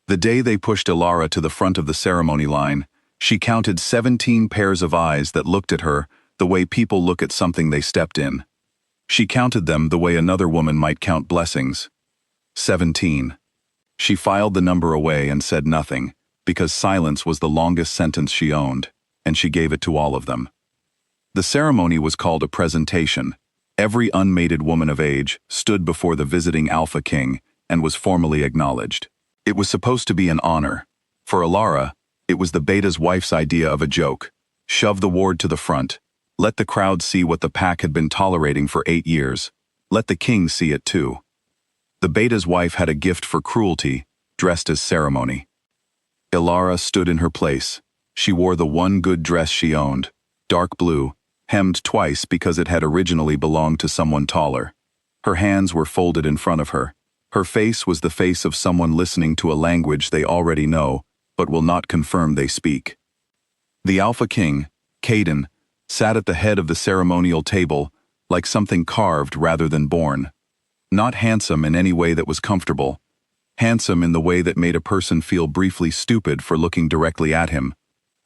The day they pushed Elara to the front of the ceremony line, she counted 17 pairs of eyes that looked at her the way people look at something they stepped in. She counted them the way another woman might count blessings. 17. She filed the number away and said nothing, because silence was the longest sentence she owned, and she gave it to all of them. The ceremony was called a presentation. Every unmated woman of age stood before the visiting Alpha King and was formally acknowledged. It was supposed to be an honor. For Elara, it was the beta's wife's idea of a joke. Shove the ward to the front. Let the crowd see what the pack had been tolerating for 8 years. Let the king see it too. The beta's wife had a gift for cruelty, dressed as ceremony. Elara stood in her place. She wore the one good dress she owned, dark blue, hemmed twice because it had originally belonged to someone taller. Her hands were folded in front of her. Her face was the face of someone listening to a language they already know, but will not confirm they speak. The Alpha King, Caden, sat at the head of the ceremonial table, like something carved rather than born. Not handsome in any way that was comfortable. Handsome in the way that made a person feel briefly stupid for looking directly at him.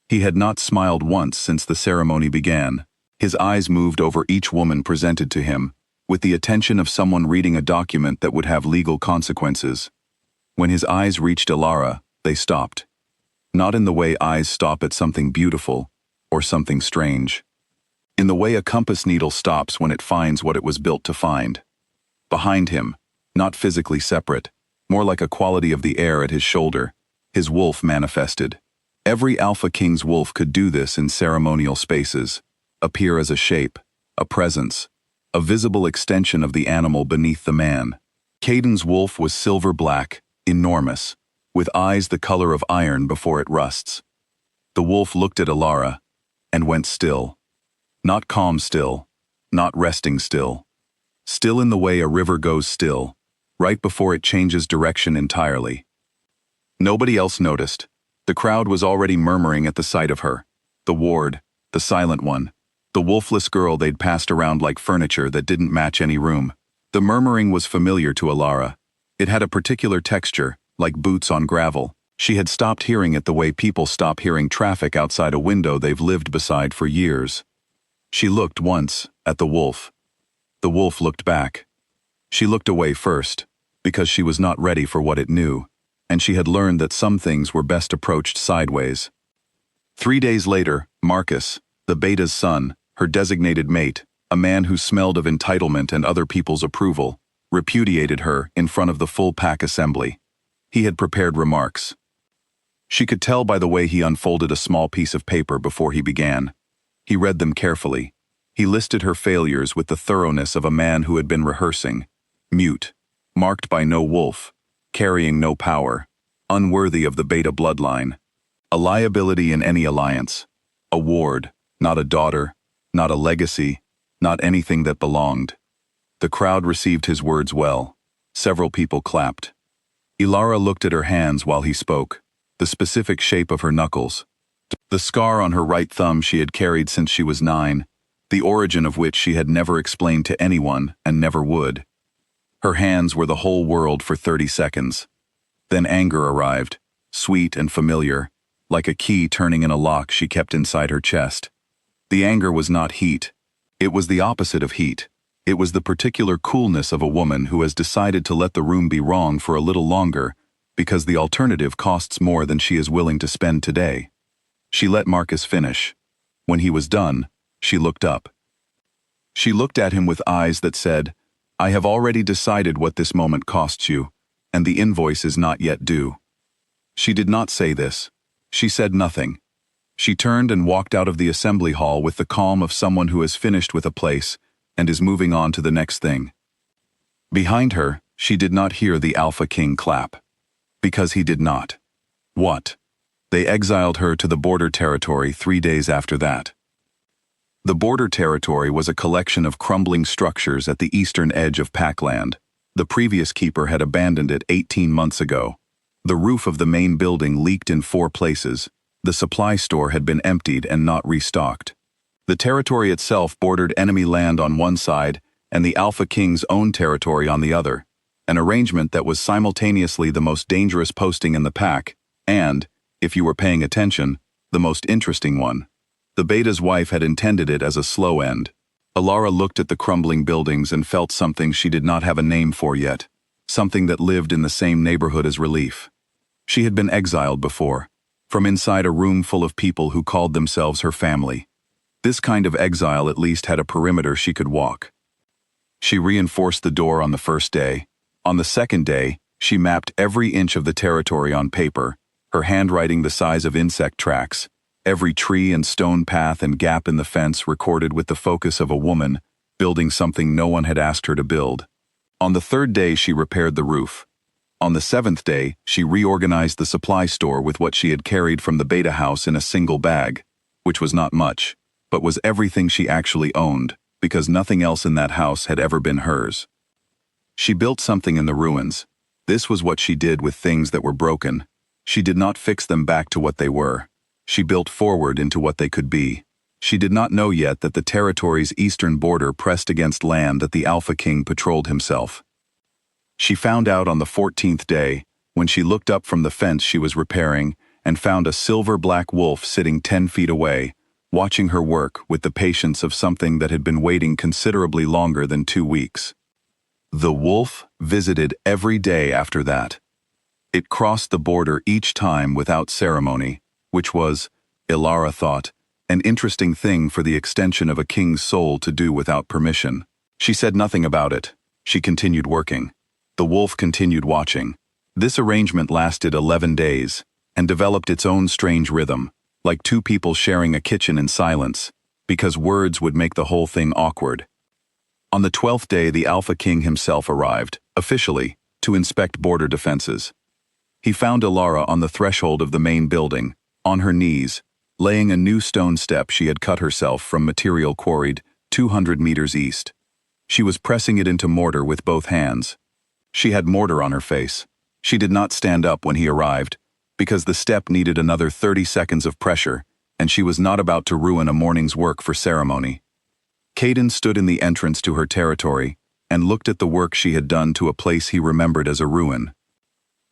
He had not smiled once since the ceremony began. His eyes moved over each woman presented to him, with the attention of someone reading a document that would have legal consequences. When his eyes reached Elara, they stopped. Not in the way eyes stop at something beautiful or something strange. In the way a compass needle stops when it finds what it was built to find. Behind him, not physically separate, more like a quality of the air at his shoulder, his wolf manifested. Every Alpha King's wolf could do this in ceremonial spaces, appear as a shape, a presence, a visible extension of the animal beneath the man. Caden's wolf was silver-black, enormous, with eyes the color of iron before it rusts. The wolf looked at Elara and went still. Not calm still, not resting still. Still in the way a river goes still, right before it changes direction entirely. Nobody else noticed. The crowd was already murmuring at the sight of her. The ward, the silent one, the wolfless girl they'd passed around like furniture that didn't match any room. The murmuring was familiar to Elara. It had a particular texture, like boots on gravel. She had stopped hearing it the way people stop hearing traffic outside a window they've lived beside for years. She looked once at the wolf. The wolf looked back. She looked away first, because she was not ready for what it knew, and she had learned that some things were best approached sideways. 3 days later, Marcus, the beta's son, her designated mate, a man who smelled of entitlement and other people's approval, repudiated her in front of the full pack assembly. He had prepared remarks. She could tell by the way he unfolded a small piece of paper before he began. He read them carefully. He listed her failures with the thoroughness of a man who had been rehearsing. Mute, marked by no wolf, carrying no power, unworthy of the beta bloodline. A liability in any alliance. A ward, not a daughter, not a legacy, not anything that belonged. The crowd received his words well. Several people clapped. Elara looked at her hands while he spoke, the specific shape of her knuckles. The scar on her right thumb she had carried since she was 9, the origin of which she had never explained to anyone and never would. Her hands were the whole world for 30 seconds. Then anger arrived, sweet and familiar, like a key turning in a lock she kept inside her chest. The anger was not heat. It was the opposite of heat. It was the particular coolness of a woman who has decided to let the room be wrong for a little longer because the alternative costs more than she is willing to spend today. She let Marcus finish. When he was done, she looked up. She looked at him with eyes that said, "I have already decided what this moment costs you, and the invoice is not yet due." She did not say this. She said nothing. She turned and walked out of the assembly hall with the calm of someone who has finished with a place and is moving on to the next thing. Behind her, she did not hear the Alpha King clap. Because he did not. What? They exiled her to the border territory 3 days after that. The border territory was a collection of crumbling structures at the eastern edge of Packland. The previous keeper had abandoned it 18 months ago. The roof of the main building leaked in 4 places. The supply store had been emptied and not restocked. The territory itself bordered enemy land on one side and the Alpha King's own territory on the other, an arrangement that was simultaneously the most dangerous posting in the pack, and, if you were paying attention, the most interesting one. The beta's wife had intended it as a slow end. Elara looked at the crumbling buildings and felt something she did not have a name for yet, something that lived in the same neighborhood as relief. She had been exiled before, from inside a room full of people who called themselves her family. This kind of exile at least had a perimeter she could walk. She reinforced the door on the first day. On the second day, she mapped every inch of the territory on paper, her handwriting the size of insect tracks, every tree and stone path and gap in the fence recorded with the focus of a woman, building something no one had asked her to build. On the third day, she repaired the roof. On the seventh day, she reorganized the supply store with what she had carried from the beta house in a single bag, which was not much, but was everything she actually owned, because nothing else in that house had ever been hers. She built something in the ruins. This was what she did with things that were broken. She did not fix them back to what they were. She built forward into what they could be. She did not know yet that the territory's eastern border pressed against land that the Alpha King patrolled himself. She found out on the 14th day, when she looked up from the fence she was repairing and found a silver-black wolf sitting 10 feet away, watching her work with the patience of something that had been waiting considerably longer than 2 weeks. The wolf visited every day after that. It crossed the border each time without ceremony, which was, Elara thought, an interesting thing for the extension of a king's soul to do without permission. She said nothing about it. She continued working. The wolf continued watching. This arrangement lasted 11 days and developed its own strange rhythm, like two people sharing a kitchen in silence, because words would make the whole thing awkward. On the 12th day, the Alpha King himself arrived, officially, to inspect border defenses. He found Elara on the threshold of the main building, on her knees, laying a new stone step she had cut herself from material quarried 200 meters east. She was pressing it into mortar with both hands. She had mortar on her face. She did not stand up when he arrived, because the step needed another 30 seconds of pressure, and she was not about to ruin a morning's work for ceremony. Caden stood in the entrance to her territory and looked at the work she had done to a place he remembered as a ruin.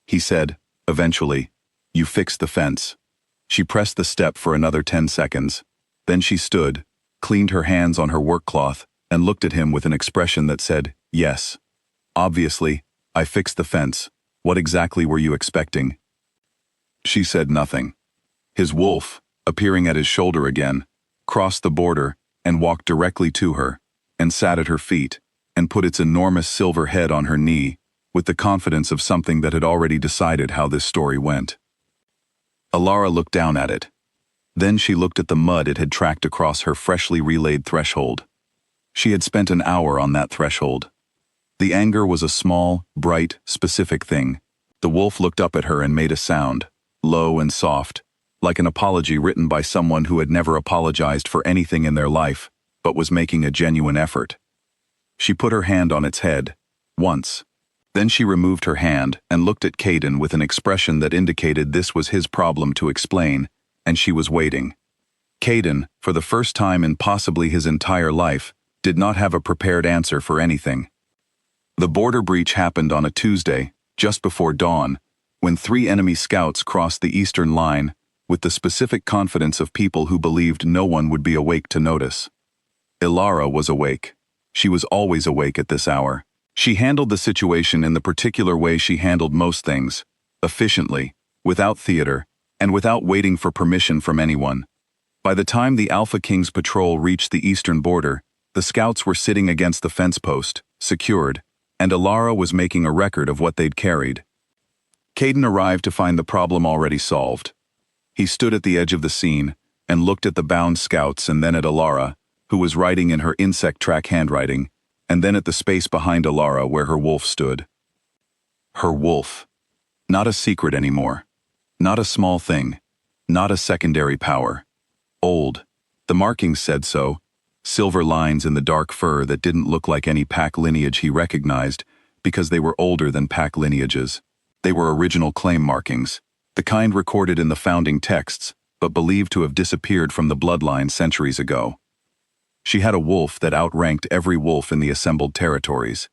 He said, eventually, "You fixed the fence." She pressed the step for another 10 seconds. Then she stood, cleaned her hands on her work cloth, and looked at him with an expression that said, "Yes. Obviously, I fixed the fence. What exactly were you expecting?" She said nothing. His wolf, appearing at his shoulder again, crossed the border and walked directly to her, and sat at her feet, and put its enormous silver head on her knee, with the confidence of something that had already decided how this story went. Elara looked down at it. Then she looked at the mud it had tracked across her freshly relaid threshold. She had spent an hour on that threshold. The anger was a small, bright, specific thing. The wolf looked up at her and made a sound, low and soft, like an apology written by someone who had never apologized for anything in their life, but was making a genuine effort. She put her hand on its head, once. Then she removed her hand and looked at Caden with an expression that indicated this was his problem to explain, and she was waiting. Caden, for the first time in possibly his entire life, did not have a prepared answer for anything. The border breach happened on a Tuesday, just before dawn, when 3 enemy scouts crossed the eastern line with the specific confidence of people who believed no one would be awake to notice. Elara was awake. She was always awake at this hour. She handled the situation in the particular way she handled most things, efficiently, without theater, and without waiting for permission from anyone. By the time the Alpha King's patrol reached the eastern border, the scouts were sitting against the fence post, secured, and Elara was making a record of what they'd carried. Caden arrived to find the problem already solved. He stood at the edge of the scene and looked at the bound scouts and then at Elara, who was writing in her insect track handwriting, and then at the space behind Elara where her wolf stood. Her wolf. Not a secret anymore. Not a small thing. Not a secondary power. Old. The markings said so. Silver lines in the dark fur that didn't look like any pack lineage he recognized because they were older than pack lineages. They were original claim markings, the kind recorded in the founding texts, but believed to have disappeared from the bloodline centuries ago. She had a wolf that outranked every wolf in the assembled territories,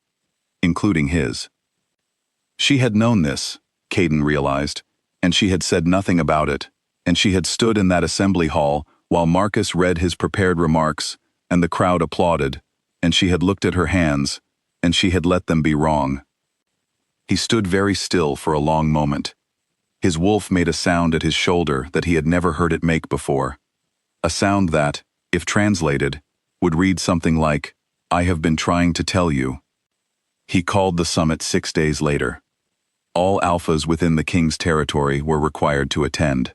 including his. She had known this, Caden realized, and she had said nothing about it, and she had stood in that assembly hall while Marcus read his prepared remarks, and the crowd applauded, and she had looked at her hands, and she had let them be wrong. He stood very still for a long moment. His wolf made a sound at his shoulder that he had never heard it make before. A sound that, if translated, would read something like, "I have been trying to tell you." He called the summit 6 days later. All alphas within the king's territory were required to attend.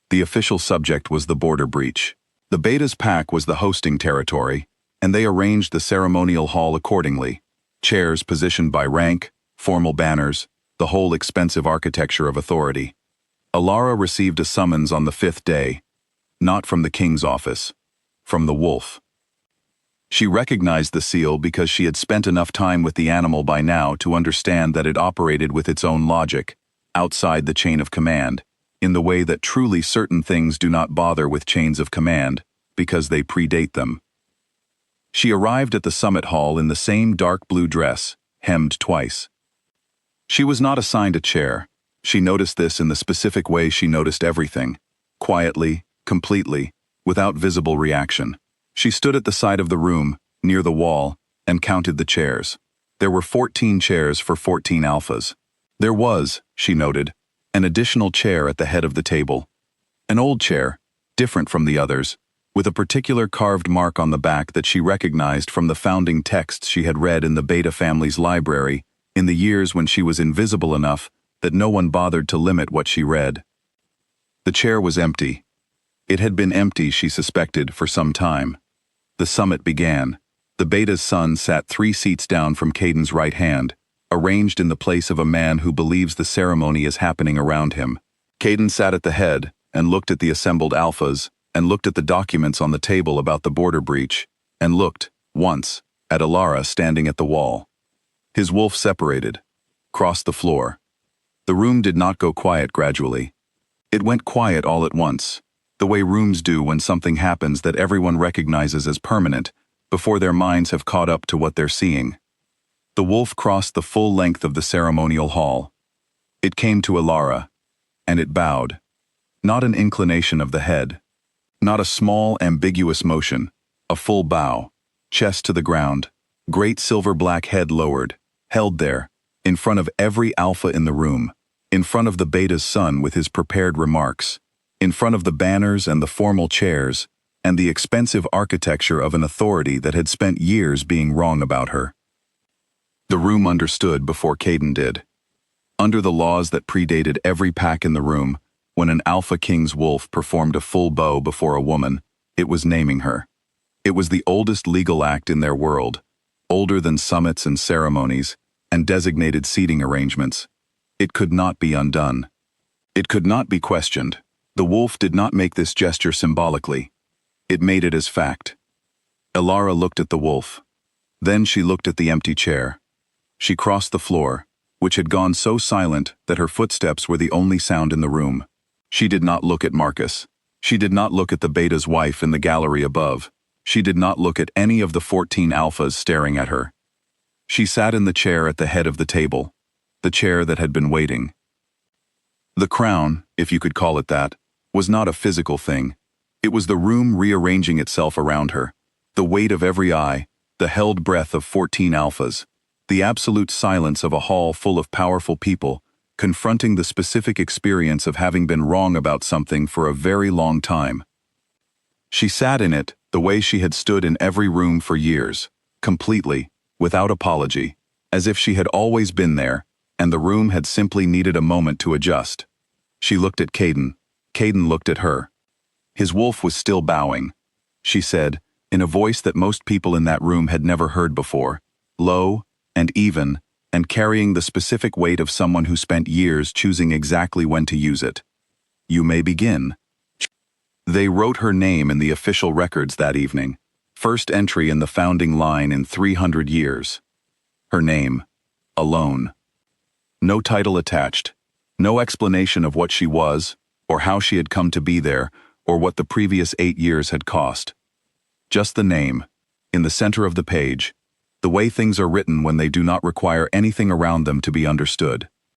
The official subject was the border breach. The beta's pack was the hosting territory, and they arranged the ceremonial hall accordingly. Chairs positioned by rank, formal banners, the whole expensive architecture of authority. Elara received a summons on the 5th day, not from the king's office, from the wolf. She recognized the seal because she had spent enough time with the animal by now to understand that it operated with its own logic, outside the chain of command, in the way that truly certain things do not bother with chains of command, because they predate them. She arrived at the summit hall in the same dark blue dress, hemmed twice. She was not assigned a chair. She noticed this in the specific way she noticed everything, quietly, completely, without visible reaction. She stood at the side of the room, near the wall, and counted the chairs. There were 14 chairs for 14 alphas. There was, she noted, an additional chair at the head of the table. An old chair, different from the others, with a particular carved mark on the back that she recognized from the founding texts she had read in the Beta family's library in the years when she was invisible enough that no one bothered to limit what she read. The chair was empty. It had been empty, she suspected, for some time. The summit began. The Beta's son sat 3 seats down from Caden's right hand, arranged in the place of a man who believes the ceremony is happening around him. Caden sat at the head and looked at the assembled alphas, and looked at the documents on the table about the border breach, and looked, once, at Elara standing at the wall. His wolf separated, crossed the floor. The room did not go quiet gradually. It went quiet all at once, the way rooms do when something happens that everyone recognizes as permanent, before their minds have caught up to what they're seeing. The wolf crossed the full length of the ceremonial hall. It came to Elara, and it bowed. Not an inclination of the head. Not a small, ambiguous motion. A full bow. Chest to the ground. Great silver-black head lowered. Held there, in front of every alpha in the room. In front of the Beta's son with his prepared remarks. In front of the banners and the formal chairs, and the expensive architecture of an authority that had spent years being wrong about her. The room understood before Caden did. Under the laws that predated every pack in the room, when an alpha king's wolf performed a full bow before a woman, it was naming her. It was the oldest legal act in their world, older than summits and ceremonies, and designated seating arrangements. It could not be undone. It could not be questioned. The wolf did not make this gesture symbolically. It made it as fact. Elara looked at the wolf. Then she looked at the empty chair. She crossed the floor, which had gone so silent that her footsteps were the only sound in the room. She did not look at Marcus. She did not look at the Beta's wife in the gallery above. She did not look at any of the 14 alphas staring at her. She sat in the chair at the head of the table, the chair that had been waiting. The crown, if you could call it that, was not a physical thing. It was the room rearranging itself around her, the weight of every eye, the held breath of 14 alphas, the absolute silence of a hall full of powerful people, confronting the specific experience of having been wrong about something for a very long time. She sat in it the way she had stood in every room for years, completely, without apology, as if she had always been there, and the room had simply needed a moment to adjust. She looked at Caden. Caden looked at her. His wolf was still bowing. She said, in a voice that most people in that room had never heard before, low and even, and carrying the specific weight of someone who spent years choosing exactly when to use it. "You may begin." They wrote her name in the official records that evening, first entry in the founding line in 300 years. Her name, alone. No title attached, no explanation of what she was, or how she had come to be there, or what the previous 8 years had cost. Just the name, in the center of the page, the way things are written when they do not require anything around them to be understood.